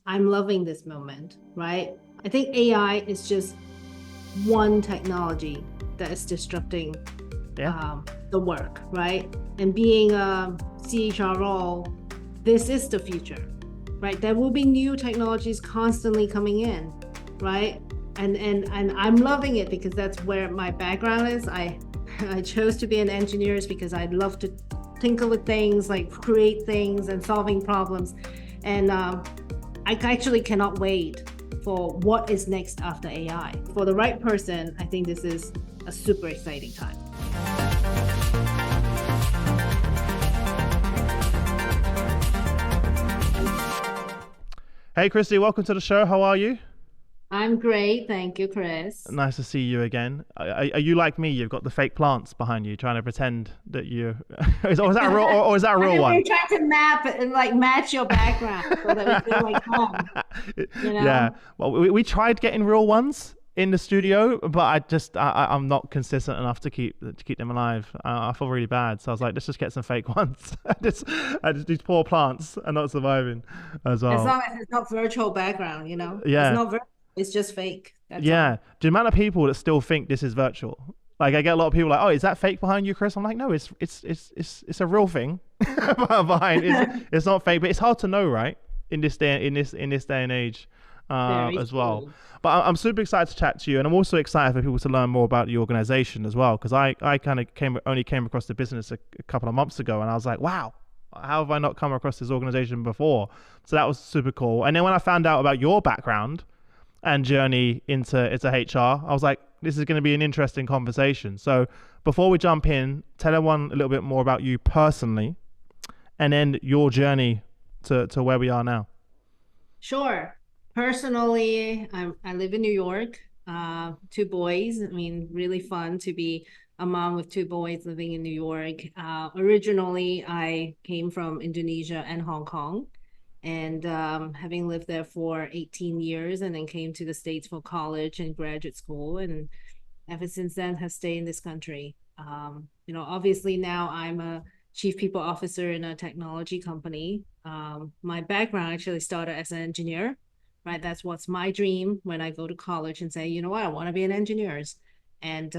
I'm loving this moment, right? I think AI is just one technology that is disrupting Yeah. the work, right? And being a CHRO, this is the future, right? There will be new technologies constantly coming in, right? And I'm loving it because that's where my background is. I chose to be an engineer because I love to tinker with things, like create things and solving problems. And I actually cannot wait for what is next after AI. For the right person, I think this is a super exciting time. Hey, Kristy, welcome to the show. How are you? I'm great. Thank you, Chris. Nice to see you again. Are you like me? You've got the fake plants behind you, trying to pretend that you. Is that a real, or is that a I real think one? we're trying to map and like match your background so that we feel like home, you Yeah. know? Well, we tried getting real ones in the studio, but I'm not consistent enough to keep them alive. I feel really bad, so I was like, let's just get some fake ones. I just these poor plants are not surviving as As well. long as it's not virtual background, it's Yeah. not virtual, it's just fake. That's Yeah, all. the amount of people that still think this is virtual. Like I get a lot of people like, "Oh, is that fake behind you, Chris?" I'm like, "No, it's a real thing behind. It's not fake, but it's hard to know, right? In this day and age, Very as well. true. But I'm super excited to chat to you, and I'm also excited for people to learn more about the organization as well, because I kind of only came across the business a couple of months ago, and I was like, "Wow, how have I not come across this organization before?" So that was super cool. And then when I found out about your background and journey into HR, I was like, this is going to be an interesting conversation. So before we jump in, tell everyone a little bit more about you personally, and then your journey to where we are now. Sure. Personally, I live in New York. Two boys. I mean, really fun to be a mom with two boys living in New York. Originally, I came from Indonesia and Hong Kong, and having lived there for 18 years, and then came to the States for college and graduate school, and ever since then have stayed in this country. Obviously now I'm a chief people officer in a technology company. My background actually started as an engineer, right? That's what's my dream when I go to college and say, you know what, I want to be an engineer. And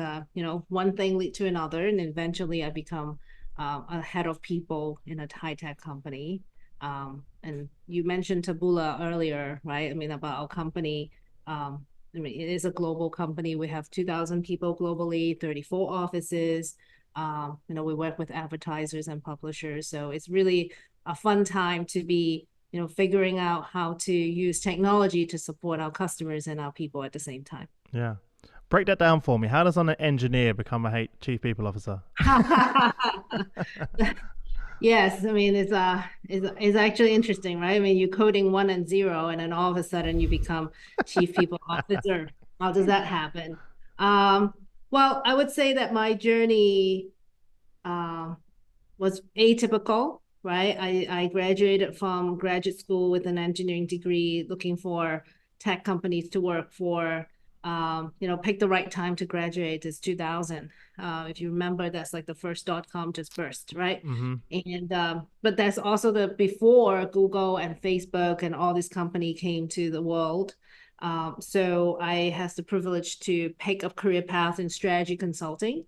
one thing lead to another, and eventually I become a head of people in a high tech company. And you mentioned Taboola earlier, right? I mean, about our company. I mean, it is a global company. We have 2,000 people globally, 34 offices. We work with advertisers and publishers. So it's really a fun time to be, figuring out how to use technology to support our customers and our people at the same time. Yeah. Break that down for me. How does an engineer become a chief people officer? Yes, I mean it's actually interesting, right? I mean you're coding one and zero, and then all of a sudden you become chief people officer. How does that happen? Um, well, I would say that my journey uh, was atypical, right? I graduated from graduate school with an engineering degree, looking for tech companies to work for. Pick the right time to graduate is 2000. If you remember, that's like the first .com just burst, right? Mm-hmm. And but that's also the before Google and Facebook and all this company came to the world. So I has the privilege to pick up career path in strategy consulting,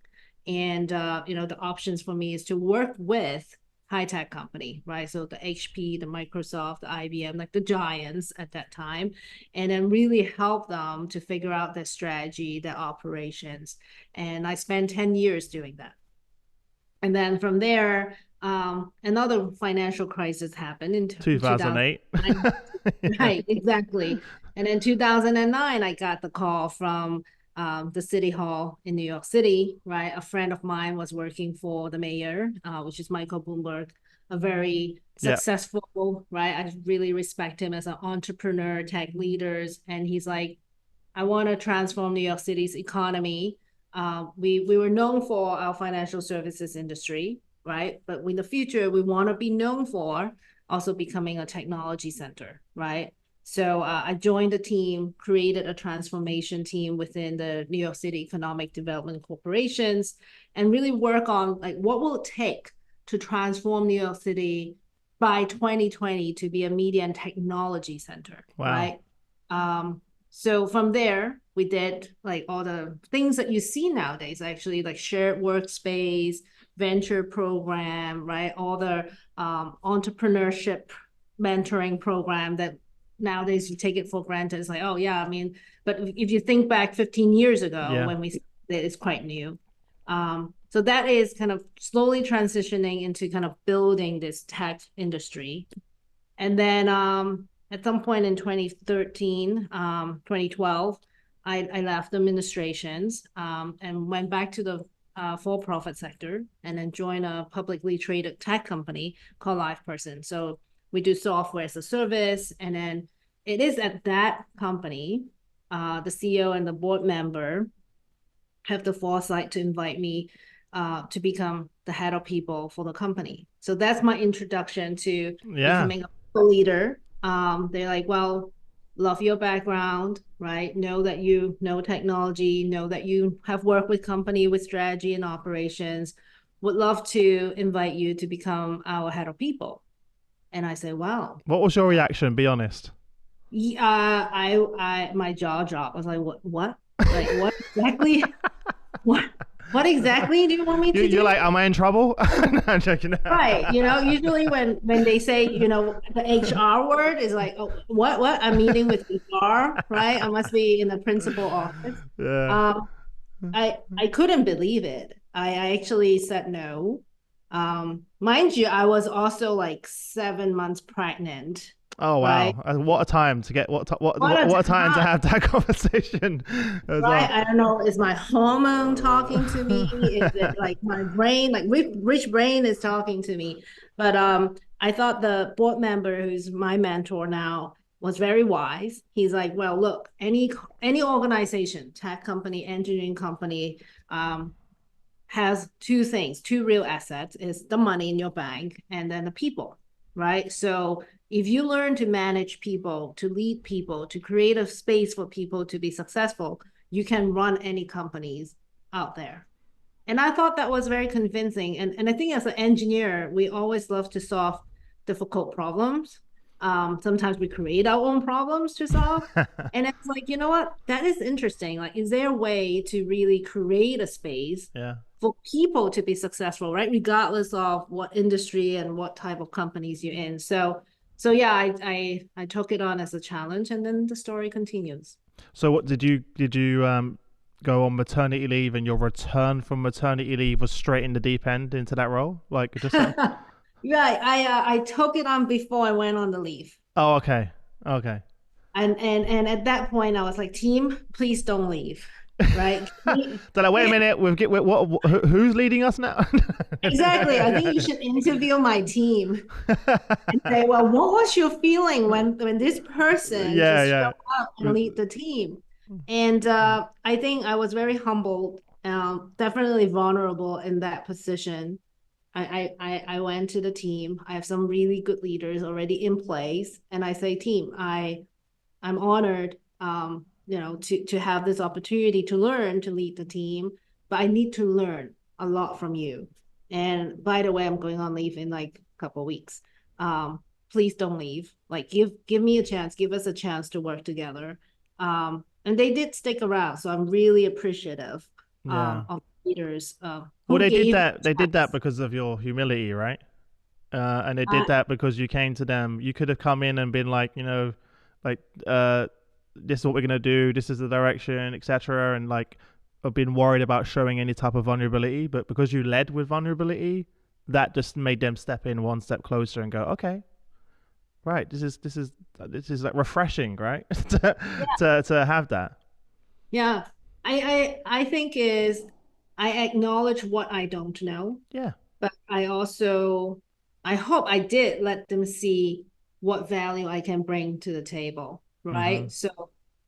and the options for me is to work with high tech company, right? So the HP, the Microsoft, the IBM, like the giants at that time, and then really help them to figure out their strategy, their operations. And I spent 10 years doing that. And then from there, another financial crisis happened in 2008. 2009. Yeah. Right, exactly. And in 2009, I got the call from the city hall in New York City, right? A friend of mine was working for the mayor, which is Michael Bloomberg, a very Yeah. successful, right? I really respect him as an entrepreneur, tech leaders. And he's like, I want to transform New York City's economy. We were known for our financial services industry, right? But in the future, we want to be known for also becoming a technology center, right? So I joined the team, created a transformation team within the New York City Economic Development Corporations, and really work on like what will it take to transform New York City by 2020 to be a media and technology center, Wow. right? So from there, we did like all the things that you see nowadays, actually, like shared workspace, venture program, right? All the entrepreneurship mentoring program that nowadays you take it for granted. It's like, oh yeah, I mean, but if you think back 15 years ago Yeah. when we started, it's quite new. So that is kind of slowly transitioning into kind of building this tech industry. And then at some point in 2013, 2012, I left administrations and went back to the for-profit sector and then joined a publicly traded tech company called LivePerson. So we do software as a service. And then it is at that company, the CEO and the board member have the foresight to invite me to become the head of people for the company. So that's my introduction to Yeah. becoming a leader. They're like, well, love your background, right? Know that you know technology, know that you have worked with company with strategy and operations. Would love to invite you to become our head of people. And I say, wow. What was your reaction? Be honest. My jaw dropped. I was like, what? Like, what exactly? What what exactly do you want me to You're do? like, am I in trouble? No, I'm joking. Right. Usually when they say, the HR word is like, oh, what? I'm meeting with HR, right? I must be in the principal office. Yeah. Um, I couldn't believe it. I actually said no. Mind you, I was also like 7 months pregnant, Oh right? wow! What a time to get What a what a time to time. have that conversation as Right? well. I don't know. Is my hormone talking to me? Is it like my brain, like which brain is talking to me? But I thought the board member, who's my mentor now, was very wise. He's like, well, look, any organization, tech company, engineering company, has two things, two real assets: is the money in your bank and then the people, right? So if you learn to manage people, to lead people, to create a space for people to be successful, you can run any companies out there. And I thought that was very convincing. And I think as an engineer, we always love to solve difficult problems. Sometimes we create our own problems to solve. And it's like, you know what? That is interesting. Like, is there a way to really create a space Yeah. for people to be successful, right? Regardless of what industry and what type of companies you're in. So yeah, I took it on as a challenge, and then the story continues. So what did you go on maternity leave, and your return from maternity leave was straight in the deep end into that role? Like just Right. I took it on before I went on the leave. oh okay. Okay. And at that point I was like, team, please don't leave. Right? They're like, wait a minute, who's leading us now? Exactly. I think you should interview my team and say, well, what was your feeling when this person Yeah, just yeah. showed up and lead the team? And I think I was very humbled, definitely vulnerable in that position. I went to the team. I have some really good leaders already in place, and I say, team, I'm honored, to have this opportunity to learn to lead the team, but I need to learn a lot from you. And by the way, I'm going on leave in like a couple of weeks. Please don't leave. Like, give me a chance, give us a chance to work together. And they did stick around, so I'm really appreciative Yeah. of leaders Well, who they did gave me that. They a did that chance. because of your humility, right? And they did Uh, that because you came to them. You could have come in and been like, like this is what we're gonna do. This is the direction, etc. And like, have been worried about showing any type of vulnerability. But because you led with vulnerability, that just made them step in one step closer and go, okay, right. This is like refreshing, right? to have that. yeah, I think is I acknowledge what I don't know, Yeah. but I hope I did let them see what value I can bring to the table, Mhm. right? So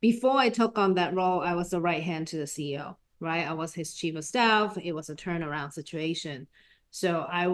before I took on that role, I was the right hand to the CEO, right? I was his chief of staff. It was a turnaround situation. So I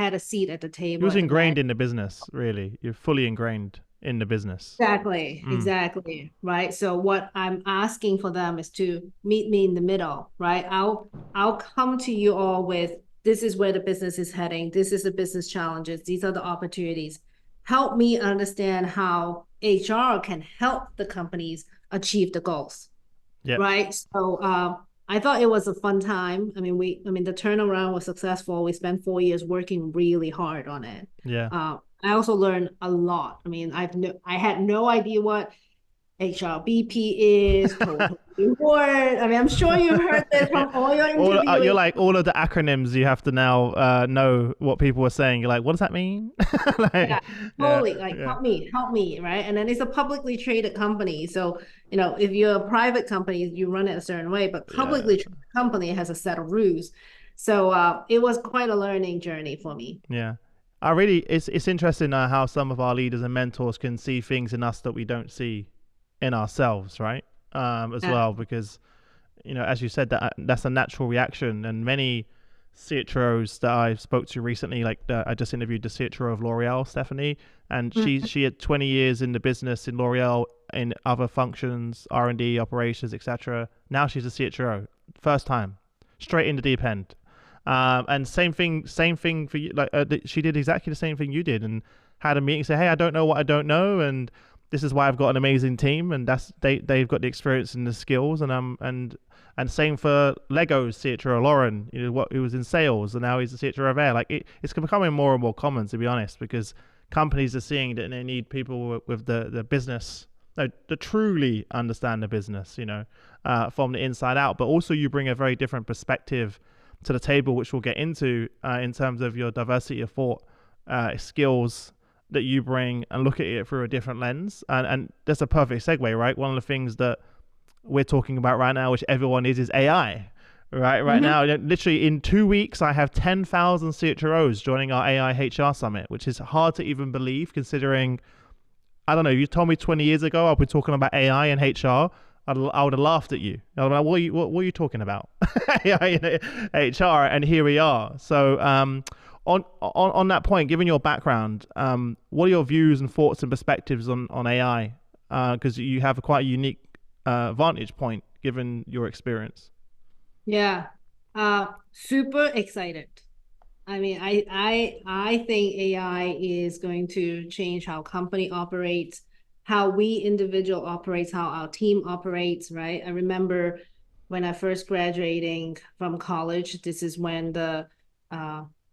had a seat at the You table was at the man. ingrained in the business, really. You're fully ingrained in the business. Exactly, Mm. exactly, right? So what I'm asking for them is to meet me in the middle, right? I'll come to you all with this is where the business is heading. This is the business challenges. These are the opportunities. Help me understand how HR can help the companies achieve the goals. Yeah. Right. So I thought it was a fun time. I mean, the turnaround was successful. We spent 4 years working really hard on it. Yeah. I also learned a lot. I mean, I had no idea what HRBP is, total reward. I mean, I'm sure you've heard this from all your You're interviewing. like all of the acronyms you have to now know what people are saying. You're like, what does that mean? Yeah, Like, yeah, totally. Like, yeah, help me, right? And then it's a publicly traded company. So, if you're a private company, you run it a certain way, but yeah, publicly traded company has a set of rules. So it was quite a learning journey for me. yeah. It's interesting how some of our leaders and mentors can see things in us that we don't see in ourselves, right? As Yeah. well, because as you said, that's a natural reaction, and many CHROs that I spoke to recently, like I just interviewed the CHRO of L'Oreal, Stephanie, and Mhm. she had 20 years in the business in L'Oreal in other functions, R&D, operations, etc. Now she's a CHRO, first time, straight in the deep end. And same thing for you. Like she did exactly the same thing you did, and had a meeting, say, "Hey, I don't know what I don't know, and this is why I've got an amazing team, and they've got the experience and the skills, and same for Lego's CHRO Lauren, he was in sales and now he's a CHRO of Air. Like it's becoming more and more common, to be honest, because companies are seeing that they need people with the business, no, to truly understand the business, from the inside out. But also you bring a very different perspective to the table, which we'll get into in terms of your diversity of thought, skills that you bring, and look at it through a different lens. And that's a perfect segue, right? One of the things that we're talking about right now, which everyone is AI. Right Mhm. now, literally in 2 weeks, I have 10,000 CHROs joining our AI HR summit, which is hard to even believe, considering, I don't know, you told me 20 years ago I'll be talking about AI and HR, I would have laughed at you. I was like, what are you talking about? AI and HR, and here we are. So on that point, given your background, what are your views and thoughts and perspectives on AI? Because you have a quite a unique vantage point given your experience. Yeah. Super excited. I mean, I think AI is going to change how company operates, how we individual operates, how our team operates, right? I remember when I first graduating from college, this is when uh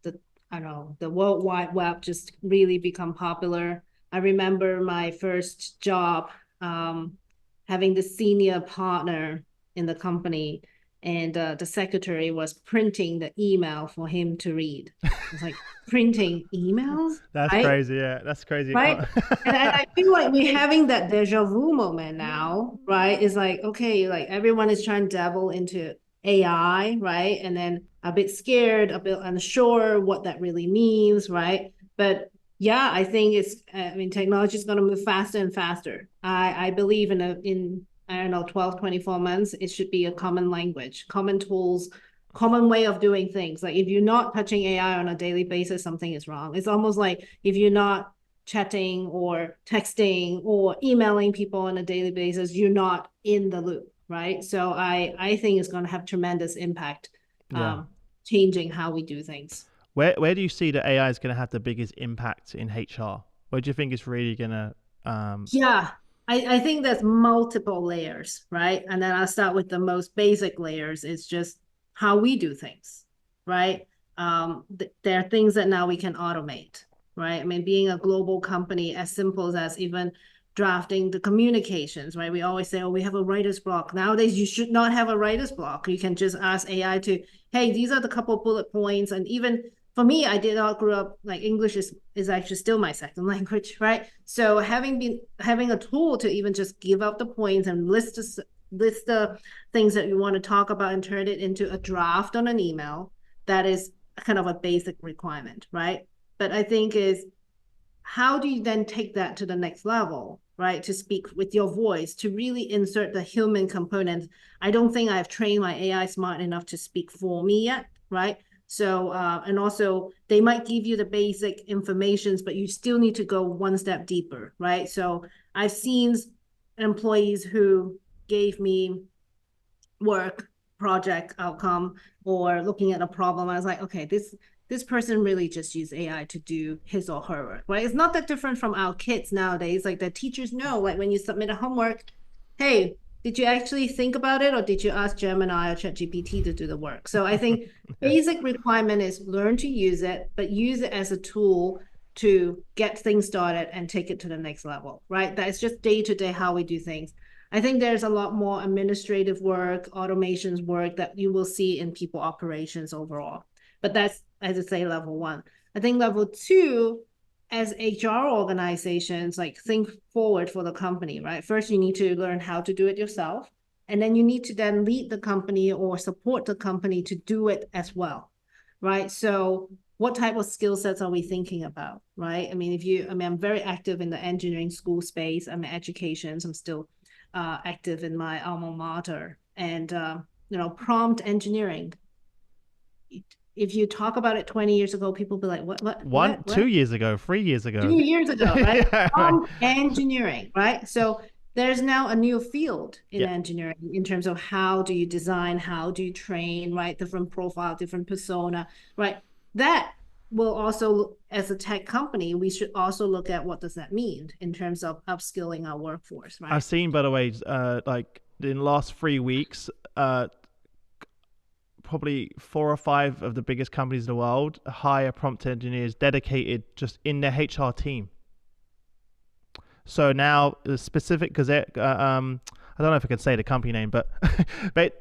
the I don't know, the World Wide Web just really become popular. I remember my first job, having the senior partner in the company, and the secretary was printing the email for him to read. It's like, printing emails, That's right? crazy. Yeah, that's crazy. It Right. can't... And I feel like we're having that deja vu moment now, right? It's like, okay, like everyone is trying to dabble into AI, right? And then a bit scared, a bit unsure what that really means, right? But yeah, I think I mean, technology is going to move faster and faster. I believe I don't know, 12, 24 months, it should be a common language, common tools, common way of doing things. Like if you're not touching AI on a daily basis, something is wrong. It's almost like if you're not chatting or texting or emailing people on a daily basis, you're not in the loop, right? So I think it's going to have tremendous impact, Yeah. changing how we do things. Where do you see that AI is going to have the biggest impact in HR? Where do you think it's really going to? Yeah, I think there's multiple layers, right? And then I'll start with the most basic layers. It's just how we do things, right? There are things that now we can automate, right? I mean, being a global company, as simple as even drafting the communications, right? We always say, oh, we have a writer's block. Nowadays, you should not have a writer's block. You can just ask AI to, hey, these are the couple bullet points. And even for me, I did not grow up like English is actually still my second language, right? So having a tool to even just give out the points and list the things that you want to talk about and turn it into a draft on an email, that is kind of a basic requirement, right? But I think is how do you then take that to the next level, right? To speak with your voice, to really insert the human component. I don't think I've trained my AI smart enough to speak for me yet, right? So, and also they might give you the basic informations, but you still need to go one step deeper, right? So I've seen employees who gave me work project outcome or looking at a problem, I was like, okay, this person really just use AI to do his or her work, right? It's not that different from our kids nowadays. Like the teachers know, like when you submit a homework, hey, did you actually think about it or did you ask Gemini or ChatGPT to do the work? So I think Yeah. basic requirement is learn to use it, but use it as a tool to get things started and take it to the next level, right? That's just day to day how we do things. I think there's a lot more administrative work, automations work that you will see in people operations overall. But that's, as I say, level one. I think level two, as HR organizations, like think forward for the company, right? First, you need to learn how to do it yourself. And then you need to then lead the company or support the company to do it as well, right? So what type of skill sets are we thinking about, right? I mean, I'm very active in the engineering school space. I'm in education, so I'm still active in my alma mater. And, prompt engineering. If you talk about it 20 years ago, people be like, One, what? 2 years ago, 3 years ago. 2 years ago, right? Yeah, right. Engineering, right? So there's now a new field in Yeah. engineering in terms of how do you design, how do you train, right? Different profile, different persona, right? That will also, as a tech company, we should also look at what does that mean in terms of upskilling our workforce, I've right? seen, by the way, like in the last 3 weeks, probably 4 or 5 of the biggest companies in the world hire prompt engineers dedicated just in their HR team. So now the specific, because I don't know if I can say the company name, but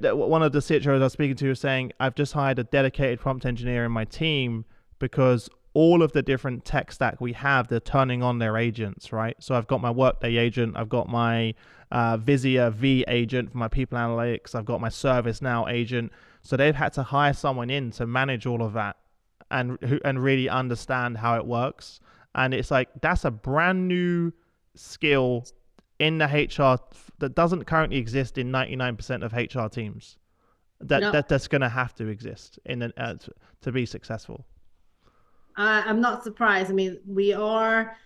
one of the CHROs I was speaking to was saying, I've just hired a dedicated prompt engineer in my team because all of the different tech stack we have, they're turning on their agents, right? So I've got my Workday agent, I've got my Visio V agent for my people analytics, I've got my ServiceNow agent. So they've had to hire someone in to manage all of that and really understand how it works. And it's like, that's a brand new skill in the HR that doesn't currently exist in 99% of HR teams. No, That's going to have to exist to be successful. I'm not surprised. I mean, we are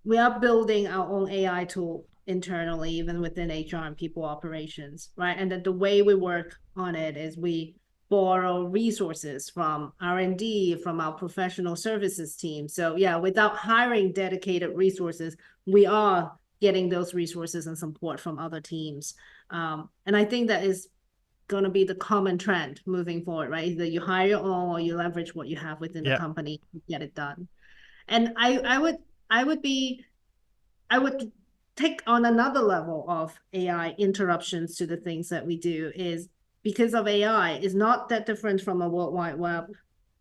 building our own AI tool internally, even within HR and people operations, right? And that the way we work on it is we borrow resources from R&D, from our professional services team. So yeah, without hiring dedicated resources, we are getting those resources and support from other teams. And I think that is going to be the common trend moving forward, right? Either you hire your own or you leverage what you have within the Yeah. company to get it done. And I would take on another level of AI interruptions to the things that we do is because of AI is not that different from a World Wide Web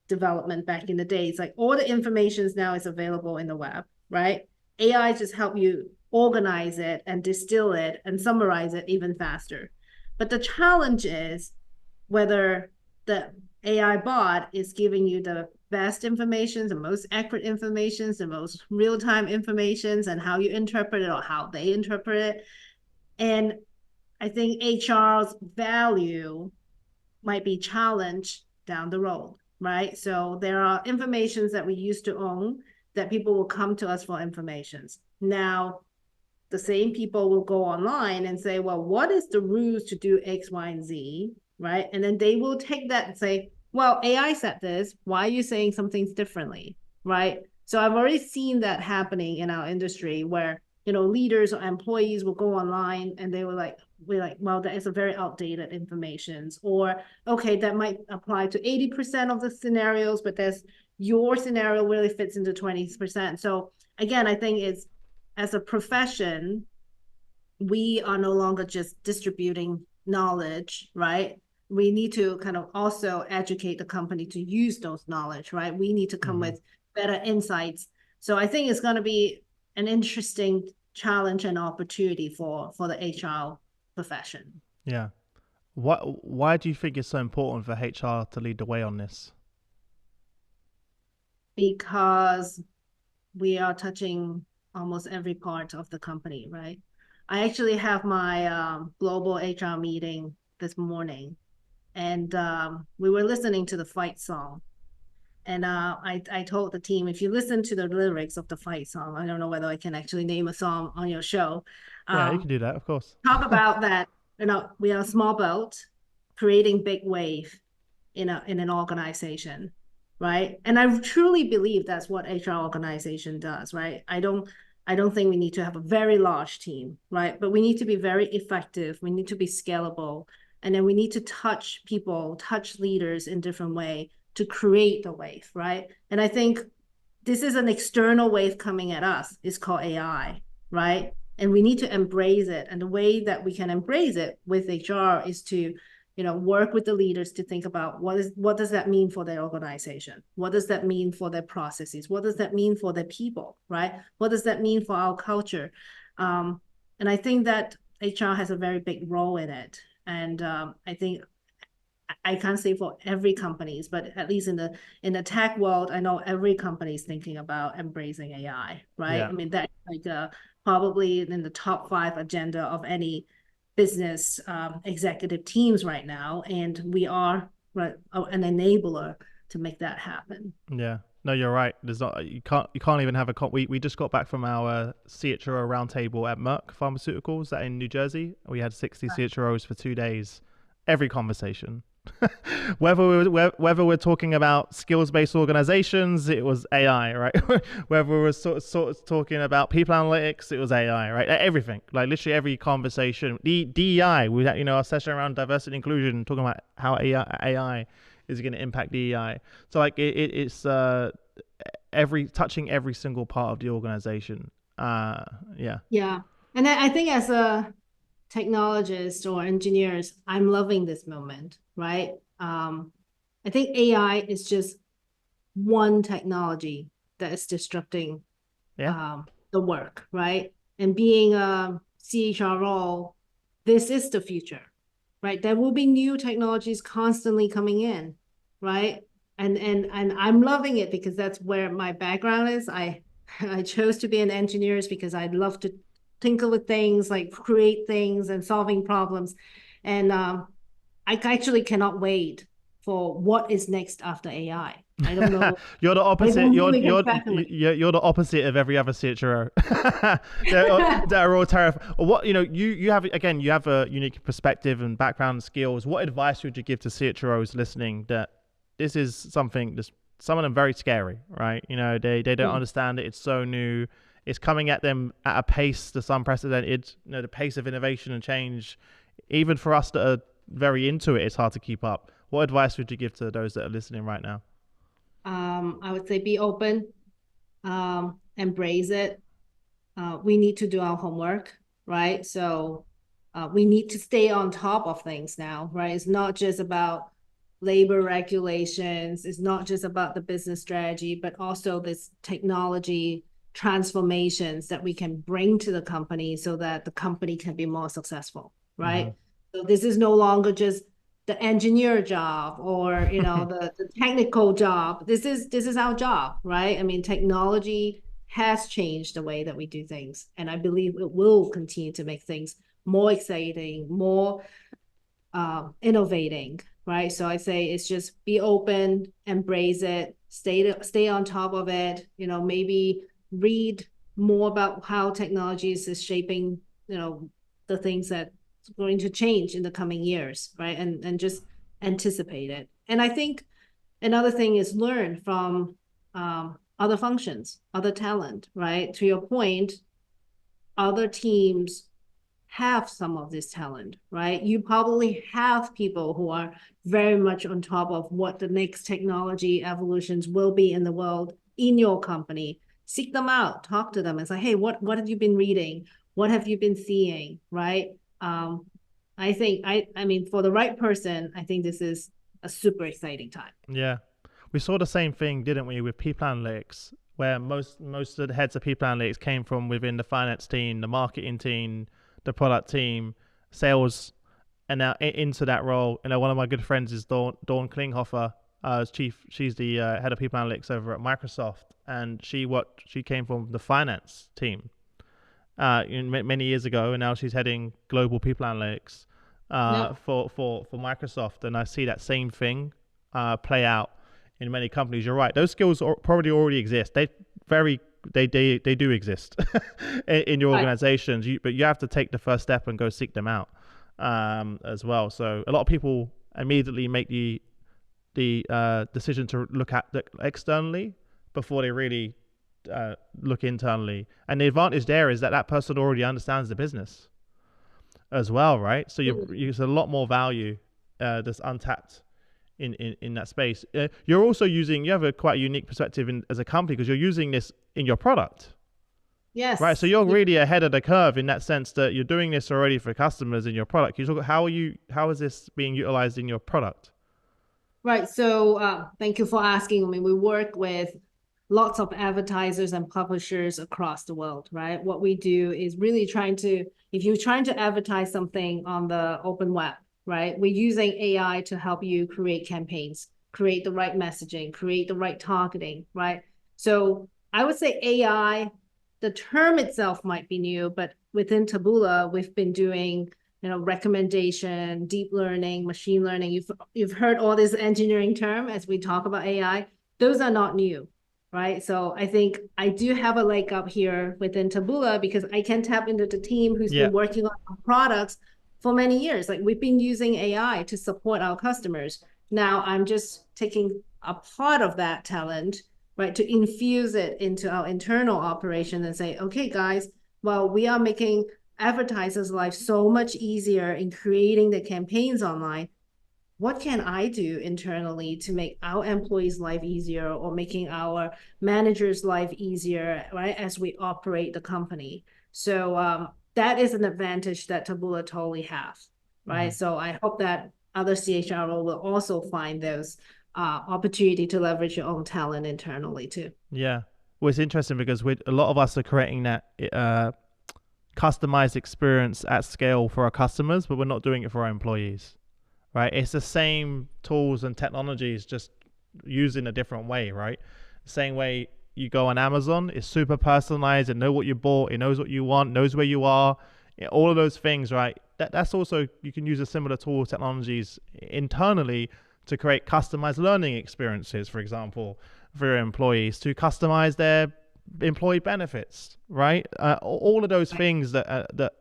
development back in the days. Like all the information now is available in the web, right? AI just help you organize it and distill it and summarize it even faster. But the challenge is whether the AI bot is giving you the best information, the most accurate information, the most real-time information, and how you interpret it or how they interpret it. And I think HR's value might be challenged down the road, right? So there are informations that we used to own that people will come to us for informations. Now, the same people will go online and say, well, what is the rules to do X, Y, and Z, right? And then they will take that and say, well, AI said this. Why are you saying some things differently, right? So I've already seen that happening in our industry where, leaders or employees will go online and they were like, well, that is a very outdated information. Or, okay, that might apply to 80% of the scenarios, but your scenario really fits into 20%. So again, I think it's, as a profession, we are no longer just distributing knowledge, right? We need to kind of also educate the company to use those knowledge, right? We need to come Mm-hmm. with better insights. So I think it's going to be an interesting challenge and opportunity for the HR profession. Yeah. Why do you think it's so important for HR to lead the way on this? Because we are touching almost every part of the company, right? I actually have my global HR meeting this morning, and we were listening to the fight song. And I told the team, if you listen to the lyrics of the fight song, I don't know whether I can actually name a song on your show. Yeah, you Um, can do that, of course. Talk about that, we are a small boat creating big wave in an organization, right? And I truly believe that's what HR organization does, right? I don't think we need to have a very large team, right? But we need to be very effective. We need to be scalable. And then we need to touch people, touch leaders in different way to create the wave, right? And I think this is an external wave coming at us. It's called AI, right? And we need to embrace it. And the way that we can embrace it with HR is to, work with the leaders to think about what does that mean for their organization? What does that mean for their processes? What does that mean for their people, right? What does that mean for our culture? And I think that HR has a very big role in it. And I think I can't say for every companies, but at least in the tech world, I know every company is thinking about embracing AI, right? Yeah. I mean, that's like probably in the top 5 agenda of any business executive teams right now, and we are an enabler to make that happen. Yeah. No, you're right. There's not you can't even have a we just got back from our CHRO roundtable at Merck Pharmaceuticals that in New Jersey. We had 60 CHROs for 2 days. Every conversation. whether we're talking about skills-based organizations, it was AI, right? Whether we were sort of talking about people analytics, it was AI, right? Everything, like literally every conversation. DEI, we had our session around diversity and inclusion, talking about how AI is going to impact DEI. So like it's touching every single part of the organization. Yeah, and I think as a technologists or engineers, I'm loving this moment, right? I think AI is just one technology that is disrupting the work, right? And being a CHRO, this is the future, right? There will be new technologies constantly coming in, right? And I'm loving it because that's where my background is. I chose to be an engineer because I love to tinker with things, like create things and solving problems. And I actually cannot wait for what is next after AI. I don't know. You're the opposite. You're the opposite of every other CHRO. They're all terrified. What you have a unique perspective and background and skills. What advice would you give to CHROs listening that this is something? Some of them very scary, right? They don't understand it. It's so new. It's coming at them at a pace that's unprecedented. The pace of innovation and change, even for us that are very into it, it's hard to keep up. What advice would you give to those that are listening right now? I would say be open, embrace it. We need to do our homework, right? So we need to stay on top of things now, right? It's not just about labor regulations. It's not just about the business strategy, but also this technology transformations that we can bring to the company so that the company can be more successful, right? Mm-hmm. So this is no longer just the engineer job or the technical job. This is our job, right? I mean, technology has changed the way that we do things, and I believe it will continue to make things more exciting, more innovating, right? So I say it's just be open, embrace it, stay on top of it. Maybe read more about how technologies is shaping, the things that's going to change in the coming years, right? And just anticipate it. And I think another thing is learn from other functions, other talent, right? To your point, other teams have some of this talent, right? You probably have people who are very much on top of what the next technology evolutions will be in the world in your company. Seek them out, talk to them and say, hey, what have you been reading? What have you been seeing, right? I think, I mean, for the right person, I think this is a super exciting time. Yeah. We saw the same thing, didn't we, with people analytics, where most of the heads of people analytics came from within the finance team, the marketing team, the product team, sales, and now into that role. One of my good friends is Dawn Klinghoffer, she's the head of people analytics over at Microsoft, and she came from the finance team many years ago, and now she's heading global people analytics for Microsoft. And I see that same thing play out in many companies. You're right; those skills probably already exist. They do exist in your organizations, but you have to take the first step and go seek them out as well. So a lot of people immediately make the decision to look at externally before they really look internally. And the advantage there is that that person already understands the business as well, right? So there's a lot more value that's untapped in that space. You're also you have a quite unique perspective as a company because you're using this in your product. Yes. Right. So you're really ahead of the curve in that sense that you're doing this already for customers in your product. Can you talk about how is this being utilized in your product? Right. So thank you for asking. I mean, we work with lots of advertisers and publishers across the world, right? What we do is really if you're trying to advertise something on the open web, right? We're using AI to help you create campaigns, create the right messaging, create the right targeting, right? So I would say AI, the term itself might be new, but within Taboola, we've been doing recommendation, deep learning, machine learning. You've heard all this engineering term as we talk about AI. Those are not new, right? So I think I do have a leg up here within Taboola because I can tap into the team who's been working on our products for many years. Like we've been using AI to support our customers. Now I'm just taking a part of that talent, right, to infuse it into our internal operation and say, okay, guys, well, we are making advertisers' life so much easier in creating the campaigns online. What can I do internally to make our employees' life easier or making our managers' life easier, right, as we operate the company? So that is an advantage that Taboola totally have, right? Mm-hmm. So I hope that other CHRO will also find those opportunity to leverage your own talent internally too. Yeah. Well, it's interesting because a lot of us are creating that customized experience at scale for our customers, but we're not doing it for our employees, right? It's the same tools and technologies, just used in a different way, right? Same way you go on Amazon, it's super personalized, it knows what you bought, it knows what you want, knows where you are, all of those things, right? That's also, you can use a similar tools, technologies internally to create customized learning experiences, for example, for your employees, to customize their employee benefits, right? All of those things that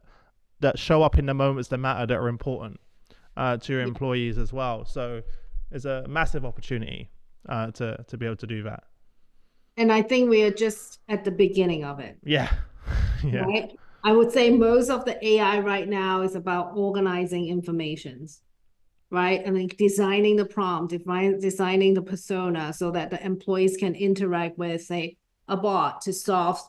show up in the moments that matter, that are important to your employees as well. So there's a massive opportunity to be able to do that. And I think we are just at the beginning of it. Yeah. Yeah. Right? I would say most of the AI right now is about organizing informations, right? And then designing the prompt, designing the persona so that the employees can interact with, say, a bot to solve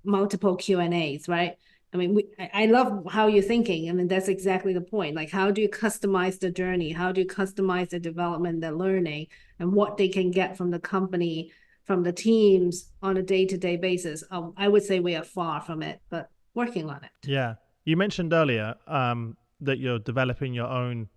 multiple Q&As, right? I mean, I love how you're thinking. I mean, that's exactly the point. Like, how do you customize the journey? How do you customize the development, the learning, and what they can get from the company, from the teams on a day-to-day basis? I would say we are far from it, but working on it. Yeah. You mentioned earlier that you're developing your own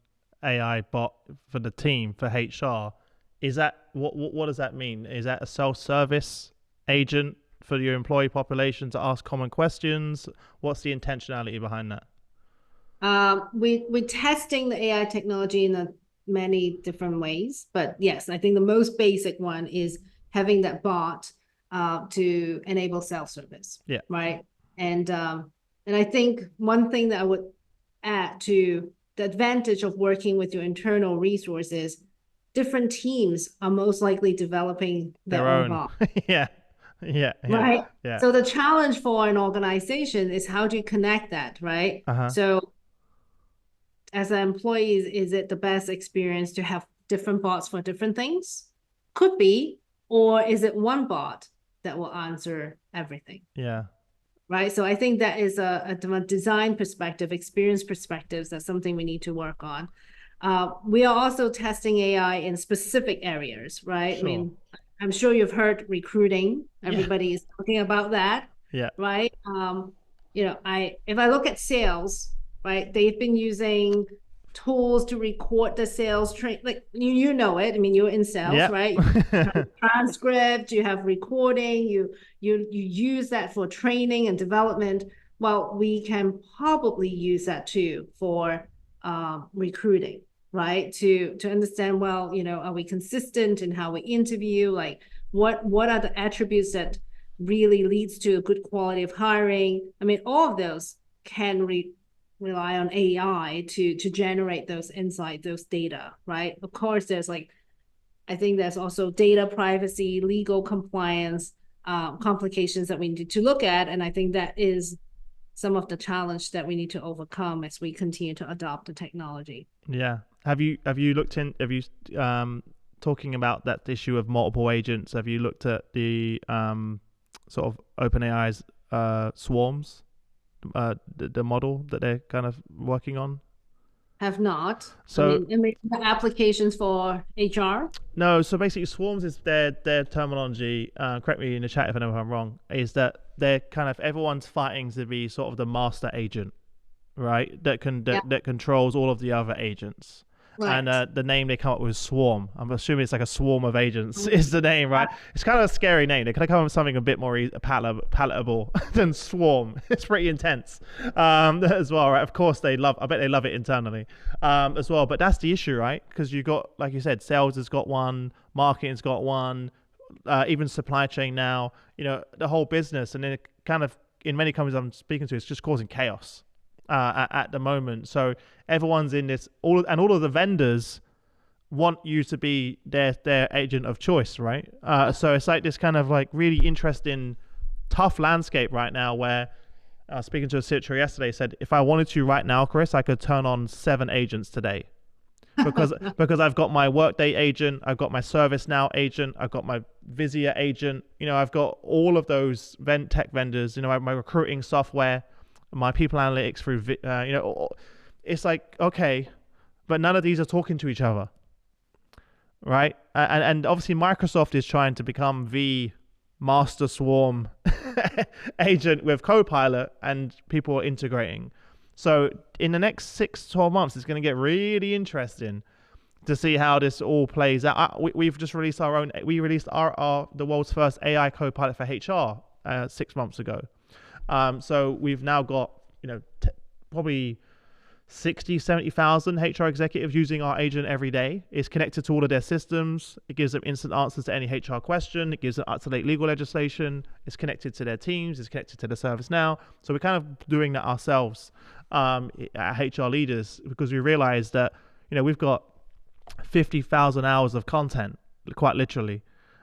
AI bot for the team, for HR. Is that, what does that mean? Is that a self-service agent for your employee population to ask common questions? What's the intentionality behind that? We're testing the AI technology in many different ways, but yes, I think the most basic one is having that bot to enable self-service. Yeah. Right. And I think one thing that I would add to the advantage of working with your internal resources, different teams are most likely developing their own bot. Yeah. Yeah. Right. Yeah. So the challenge for an organization is how do you connect that, right? So as an employee, is it the best experience to have different bots for different things? Could be. Or is it one bot that will answer everything? Yeah. Right. So I think that is a design perspective, experience perspectives. That's something we need to work on. We are also testing AI in specific areas, right? Sure. I mean, I'm sure you've heard recruiting. Everybody is talking about that. Yeah. Right. If I look at sales, right, they've been using tools to record the sales train, like you know it. I mean, you're in sales, right? You have transcript, you have recording, you use that for training and development. Well, we can probably use that too for recruiting, right? To understand, well, are we consistent in how we interview? Like what are the attributes that really leads to a good quality of hiring? I mean, all of those can rely on AI to generate those insights, those data, right? Of course, I think there's also data privacy, legal compliance, complications that we need to look at, and I think that is some of the challenge that we need to overcome as we continue to adopt the technology. Yeah. Have you looked in? Have you talking about that issue of multiple agents? Have you looked at the sort of OpenAI's swarms, the model that they're kind of working on? Have not. So I mean, the applications for HR. no, so basically swarms is their terminology. Correct me in the chat if I'm wrong. Is that they're kind of everyone's fighting to be sort of the master agent, right? That controls all of the other agents. Right. And the name they come up with is Swarm. I'm assuming it's like a swarm of agents is the name, right? It's kind of a scary name. They could have come up with something a bit more palatable than Swarm. It's pretty intense as well, right? Of course, I bet they love it internally as well. But that's the issue, right? Because you got, like you said, sales has got one, marketing's got one, even supply chain now, the whole business. And then it kind of, in many companies I'm speaking to, it's just causing chaos. At the moment, so everyone's in this. All of the vendors want you to be their agent of choice, right? So it's like this kind of like really interesting, tough landscape right now. Where speaking to a CTO yesterday, said if I wanted to right now, Chris, I could turn on 7 agents today, because I've got my Workday agent, I've got my ServiceNow agent, I've got my Visio agent. I've got all of those tech vendors. My recruiting software, my people analytics through, it's like, okay, but none of these are talking to each other, right? And obviously Microsoft is trying to become the master swarm agent with Copilot, and people are integrating. So in the next 6-12 months, it's going to get really interesting to see how this all plays out. We've just released we released the world's first AI Copilot for HR 6 months ago. So we've now got, probably 70,000 HR executives using our agent every day. It's connected to all of their systems. It gives them instant answers to any HR question. It gives them up-to-date legal legislation. It's connected to their teams. It's connected to the ServiceNow. So we're kind of doing that ourselves at HR leaders, because we realize that, we've got 50,000 hours of content, quite literally,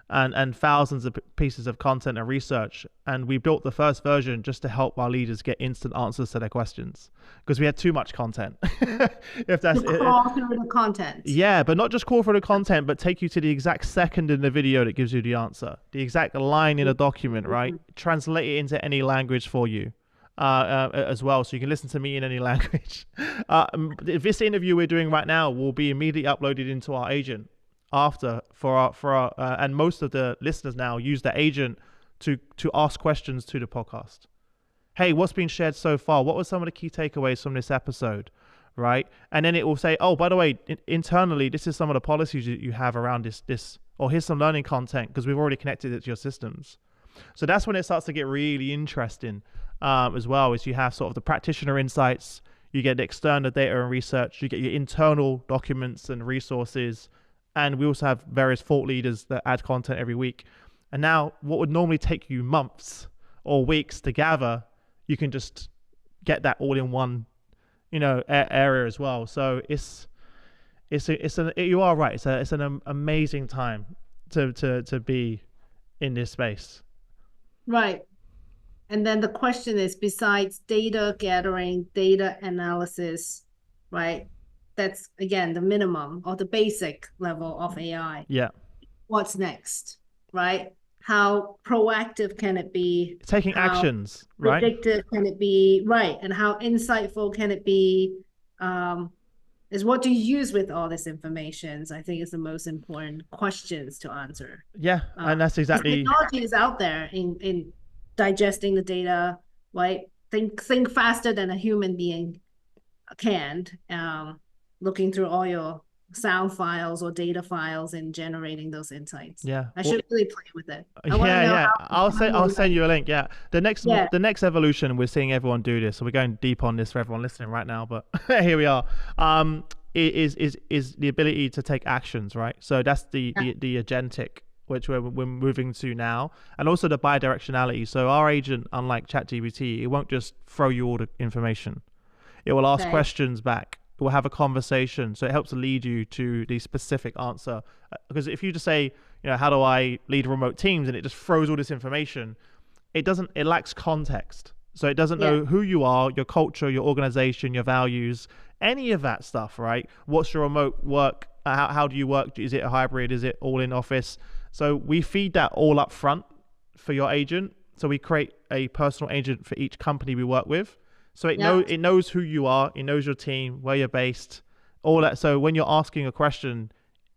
and thousands of pieces of content and research. And we built the first version just to help our leaders get instant answers to their questions, because we had too much content. If that's crawl through the content. Yeah, but not just crawl through the content, but take you to the exact second in the video that gives you the answer, the exact line in a document, right? Translate it into any language for you. As well, so you can listen to me in any language. This interview we're doing right now will be immediately uploaded into our agent after for our and most of the listeners now use the agent to ask questions to the podcast. Hey, what's been shared so far? What were some of the key takeaways from this episode, right? And then it will say, oh, by the way, internally, this is some of the policies you have around this, or here's some learning content, because we've already connected it to your systems. So that's when it starts to get really interesting as well, is you have sort of the practitioner insights, you get the external data and research, you get your internal documents and resources, and we also have various thought leaders that add content every week. And now what would normally take you months or weeks to gather, you can just get that all in one, area as well. So you are right. It's an amazing time to be in this space. Right. And then the question is, besides data gathering, data analysis, right? That's, again, the minimum or the basic level of AI. Yeah. What's next, right? How proactive can it be? Taking actions, right? Predictive can it be, right? And how insightful can it be? Is what do you use with all this information? I think is the most important questions to answer. Yeah, and that's exactly. Technology is out there in digesting the data, right? Think faster than a human being can. Looking through all your sound files or data files and generating those insights. Yeah, I should really play with it. I'll send you a link. Yeah, the next evolution, we're seeing everyone do this, so we're going deep on this for everyone listening right now. But here we are. Is the ability to take actions, right? So that's the agentic, which we're moving to now, and also the bidirectionality. So our agent, unlike ChatGPT, it won't just throw you all the information. It will ask Okay. questions back. It will have a conversation. So it helps lead you to the specific answer. Because if you just say, how do I lead remote teams, and it just throws all this information, it lacks context. So it doesn't Yeah. know who you are, your culture, your organization, your values, any of that stuff, right? What's your remote work? How do you work? Is it a hybrid? Is it all in office? So we feed that all up front for your agent. So we create a personal agent for each company we work with. So Yeah. it knows who you are, it knows your team, where you're based, all that. So when you're asking a question,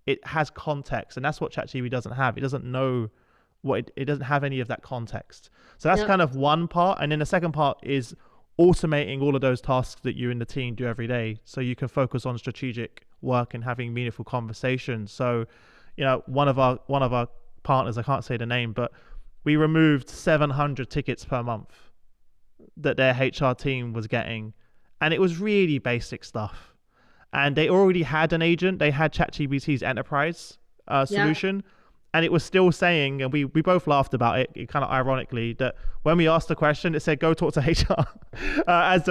it has context, and that's what ChatGPT doesn't have. It doesn't know it doesn't have any of that context. So that's Yeah. kind of one part, and then the second part is automating all of those tasks that you and the team do every day, so you can focus on strategic work and having meaningful conversations. So, one of our partners, I can't say the name, but we removed 700 tickets per month that their HR team was getting, and it was really basic stuff. And they already had an agent; they had ChatGPT's enterprise Yeah. solution, and it was still saying, and we both laughed about it kind of ironically, that when we asked the question, it said, "Go talk to HR," as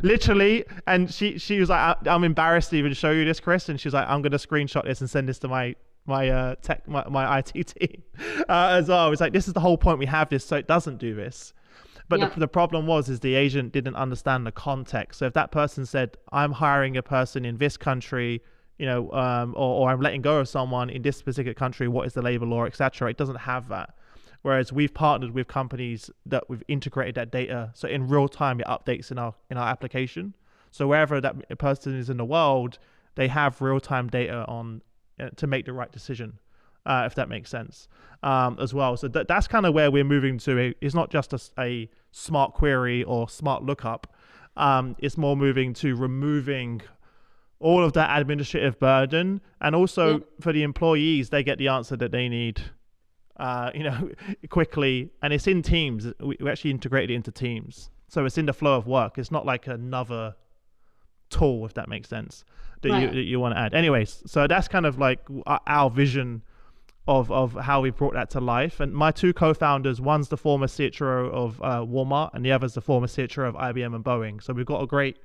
literally. And she was like, "I'm embarrassed to even show you this, Chris," and she's like, "I'm gonna screenshot this and send this to my IT team as well." It's like, this is the whole point, we have this so it doesn't do this. But Yeah. the problem is the agent didn't understand the context. So if that person said, "I'm hiring a person in this country," or "I'm letting go of someone in this specific country, what is the labor law, etc." It doesn't have that. Whereas we've partnered with companies that we've integrated that data, so in real time it updates in our application. So wherever that person is in the world, they have real time data on to make the right decision, if that makes sense, as well. So that's kind of where we're moving to. It's not just a smart query or smart lookup. It's more moving to removing all of that administrative burden, and Yeah. also for the employees, they get the answer that they need, quickly. And it's in Teams. We actually integrated it into Teams, so it's in the flow of work. It's not like another tool, if that makes sense, that Right. you want to add. Anyways, so that's kind of like our vision of how we brought that to life. And my two co-founders, one's the former CHRO of Walmart, and the other's the former CHRO of IBM and Boeing. So we've got a great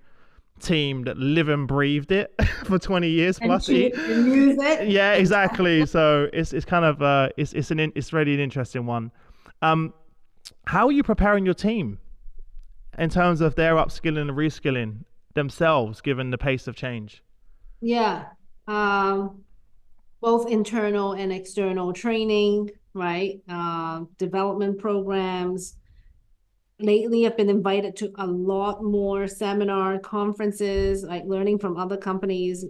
team that live and breathed it for 20 years And plus. choose and use it. Yeah, Exactly. exactly. So it's kind of it's really an interesting one. Um, how are you preparing your team in terms of their upskilling and reskilling themselves, given the pace of change? Yeah. Um, Both internal and external training, right? Development programs. Lately, I've been invited to a lot more seminar conferences, like learning from other companies.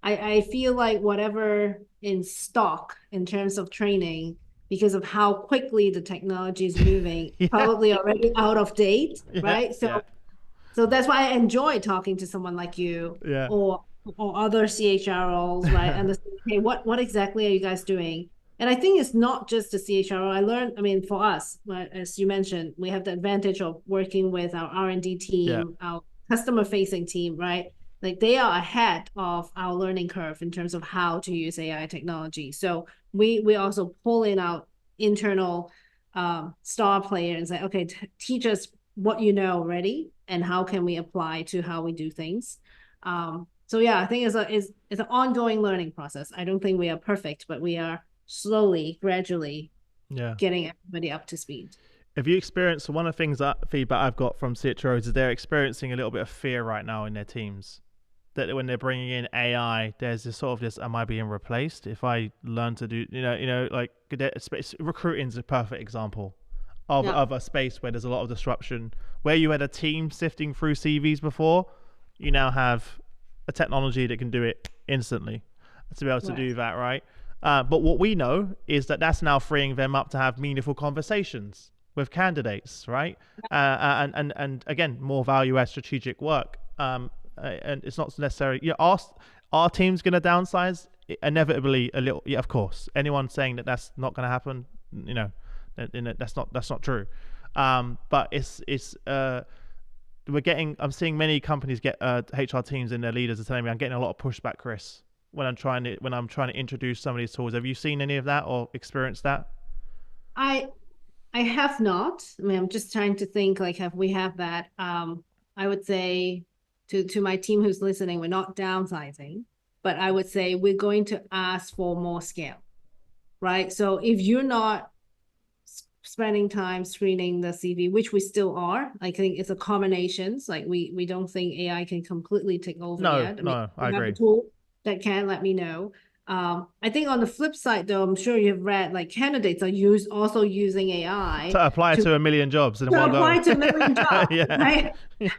I feel like whatever in stock in terms of training, because of how quickly the technology is moving, Yeah, probably already out of date, yeah, right? yeah, So that's why I enjoy talking to someone like you yeah. or other CHROs, right? Understand, hey, what exactly are you guys doing? And I think it's not just the CHRO. I learned, I mean, for us, as you mentioned, we have the advantage of working with our R&D Yeah, team, our customer facing team, right? Like they are ahead of our learning curve in terms of how to use AI technology. So we also pull in our internal star players and say, okay, teach us what you know already and how can we apply to how we do things. So yeah, I think it's an ongoing learning process. I don't think we are perfect, but we are slowly, gradually yeah. getting everybody up to speed. Have you experienced one of the things that feedback I've got from CHROs is they're experiencing a little bit of fear right now in their teams, that when they're bringing in AI, there's this sort of this, am I being replaced if I learn to do, like recruiting is a perfect example Yeah. of a space where there's a lot of disruption. Where you had a team sifting through CVs before, you now have a technology that can do it instantly to be able to Right. do that, right? But what we know is that that's now freeing them up to have meaningful conversations with candidates, right? And again, more value add strategic work. And it's not necessarily, our team's going to downsize inevitably a little. Yeah, of course. Anyone saying that that's not going to happen, that's not true. But I'm seeing many companies get HR teams and their leaders are telling me I'm getting a lot of pushback, Chris, when I'm trying to introduce some of these tools. Have you seen any of that or experienced that? I I have not. I mean, I'm just trying to think like have we have that. I would say to my team who's listening, we're not downsizing, but I would say we're going to ask for more scale, right? So if you're not spending time screening the CV, which we still are, I think it's a combination. Like we don't think AI can completely take over No, yet. I mean, no, I we have a agree. tool that can let me know. I think on the flip side, though, I'm sure you've read like candidates are also using AI To apply to to a million jobs in to one go. apply to a million jobs, Yeah. right? Yeah.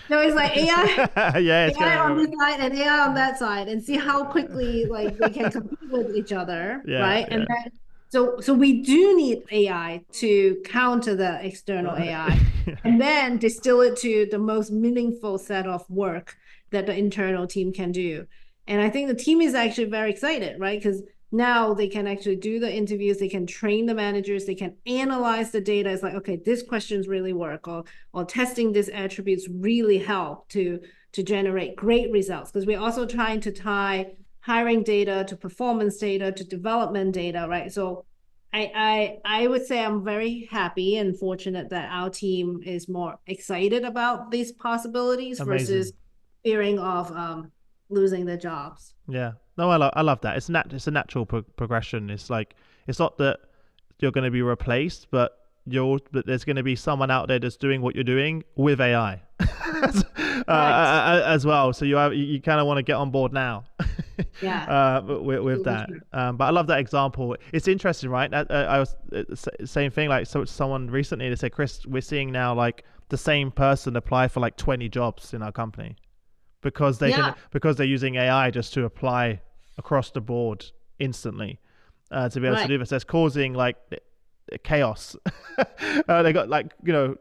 So it's like Yeah, it's AI on going. this side and AI on that side, and see how quickly like they can compete with each other, Yeah, right? And yeah. then so we do need AI to counter the external AI, and then distill it to the most meaningful set of work that the internal team can do. And I think the team is actually very excited, right? Because now they can actually do the interviews, they can train the managers, they can analyze the data. It's like, okay, this questions really work, or testing these attributes really help to generate great results. Because we're also trying to tie hiring data to performance data to development data, right? So I would say I'm very happy and fortunate that our team is more excited about these possibilities Amazing. versus fearing of losing their jobs. Yeah. No, I love that. It's a natural progression. It's like it's not that you're going to be replaced, but there's going to be someone out there that's doing what you're doing with AI Right. as well. So you kind of want to get on board now Yeah. with that. Sure. But I love that example. It's interesting, right? I was same thing. Like someone recently they said, Chris, we're seeing now like the same person apply for like 20 jobs in our company Yeah. because they're using AI just to apply across the board instantly to be able to Right. do this. That's causing like chaos. They got like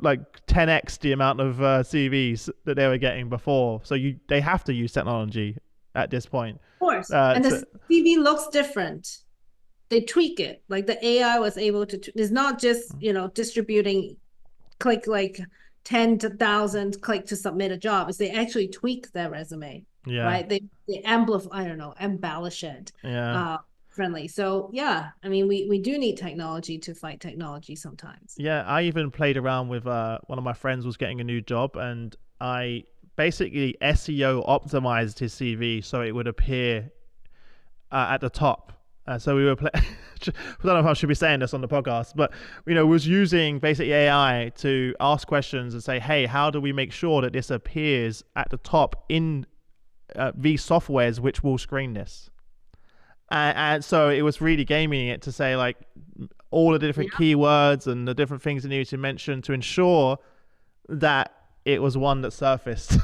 like 10x the amount of CVs that they were getting before. So they have to use technology at this point. Of course. And To the CV looks different. They tweak it. Like the AI was able to, it's not just, distributing click like 10,000 click to submit a job. Is they actually tweak their resume, yeah, right? They amplify, I don't know, embellish it, yeah. uh, friendly. So yeah, I mean, we do need technology to fight technology sometimes. Yeah, I even played around with one of my friends was getting a new job, and I basically SEO optimized his CV so it would appear at the top. So we were I don't know if I should be saying this on the podcast, but was using basically AI to ask questions and say, hey, how do we make sure that this appears at the top in these softwares which will screen this? And so it was really gaming it to say like all the different Yeah. keywords and the different things it needed to mention to ensure that it was one that surfaced.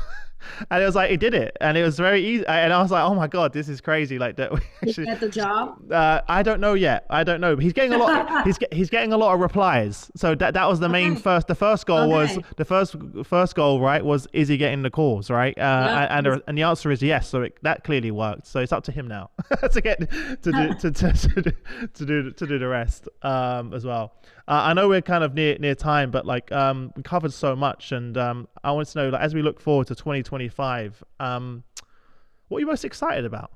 And it was like it did it, and it was very easy. And I was like, "Oh my god, this is crazy!" Like that. Did you get the job? I don't know yet. I don't know. But he's getting a lot. He's getting a lot of replies. So that was the main Okay. first. The first goal was Okay. the first goal, right? Was is he getting the calls, right? Yeah. And the answer is yes. So that clearly worked. So it's up to him now to get to do the rest as well. I know we're kind of near time, but like we covered so much, and I want to know, like, as we look forward to 2025, what are you most excited about?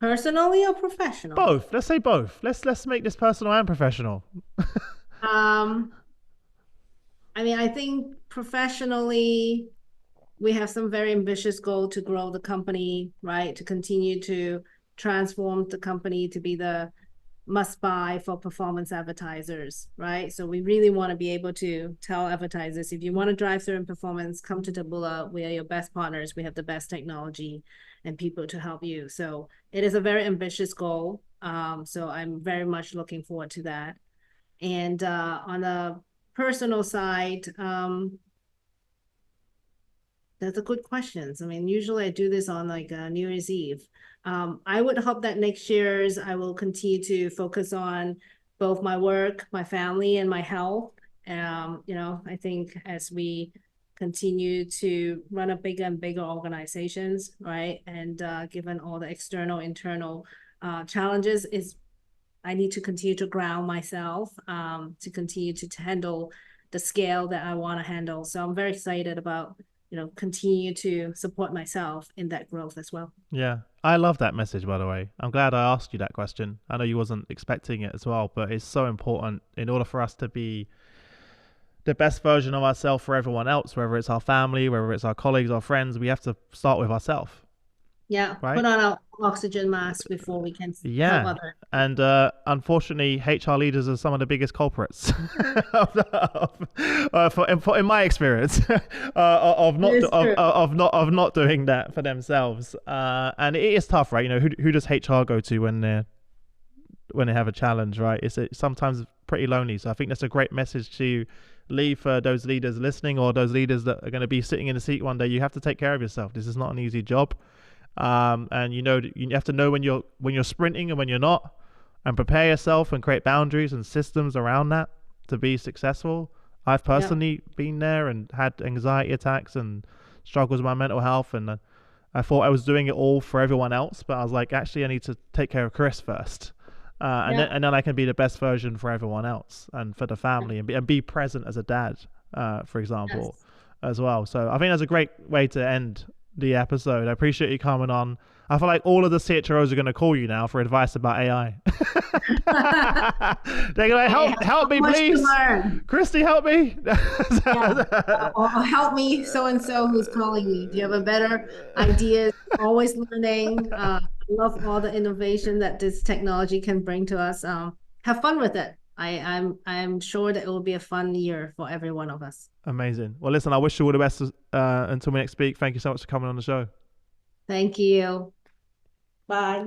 Personally or professional? Both. Let's say both. Let's make this personal and professional. Um, I mean, I think professionally, we have some very ambitious goal to grow the company, right? To continue to transform the company to be the must buy for performance advertisers, right? So we really want to be able to tell advertisers, if you want to drive through in performance, come to Taboola. We are your best partners. We have the best technology and people to help you. So it is a very ambitious goal. So I'm very much looking forward to that. And on the personal side, that's a good question. I mean, usually I do this on like New Year's Eve. I would hope that next year's I will continue to focus on both my work, my family, and my health. I think as we continue to run a bigger and bigger organizations, right? And given all the external, internal challenges, is I need to continue to ground myself to continue to handle the scale that I want to handle. So I'm very excited about continue to support myself in that growth as well. Yeah, I love that message. By the way, I'm glad I asked you that question. I know you wasn't expecting it as well, but it's so important in order for us to be the best version of ourselves for everyone else, whether it's our family, whether it's our colleagues, our friends. We have to start with ourselves, Yeah, right? put on our oxygen mask before we can help Yeah. others. And unfortunately, HR leaders are some of the biggest culprits in my experience It is true. of not doing that for themselves. And it is tough, right? You know, who does HR go to when they have a challenge, right? It's sometimes pretty lonely. So I think that's a great message to leave for those leaders listening, or those leaders that are going to be sitting in the seat one day. You have to take care of yourself. This is not an easy job. And you have to know when you're sprinting and when you're not, and prepare yourself and create boundaries and systems around that to be successful. I've personally been there and had anxiety attacks and struggles with my mental health, and I thought I was doing it all for everyone else, but I was like, actually, I need to take care of Chris first, and then I can be the best version for everyone else and for the family, and be present as a dad, for example, as well. So I think that's a great way to end the episode. I appreciate you coming on. I feel like all of the CHROs are going to call you now for advice about AI. They're going to help me, please. Kristy, help me. Or help me, so-and-so who's calling me. Do you have a better idea? Always learning. Love all the innovation that this technology can bring to us. Have fun with it. I'm sure that it will be a fun year for every one of us. Amazing. Well, listen, I wish you all the best until we next speak. Thank you so much for coming on the show. Thank you. Bye.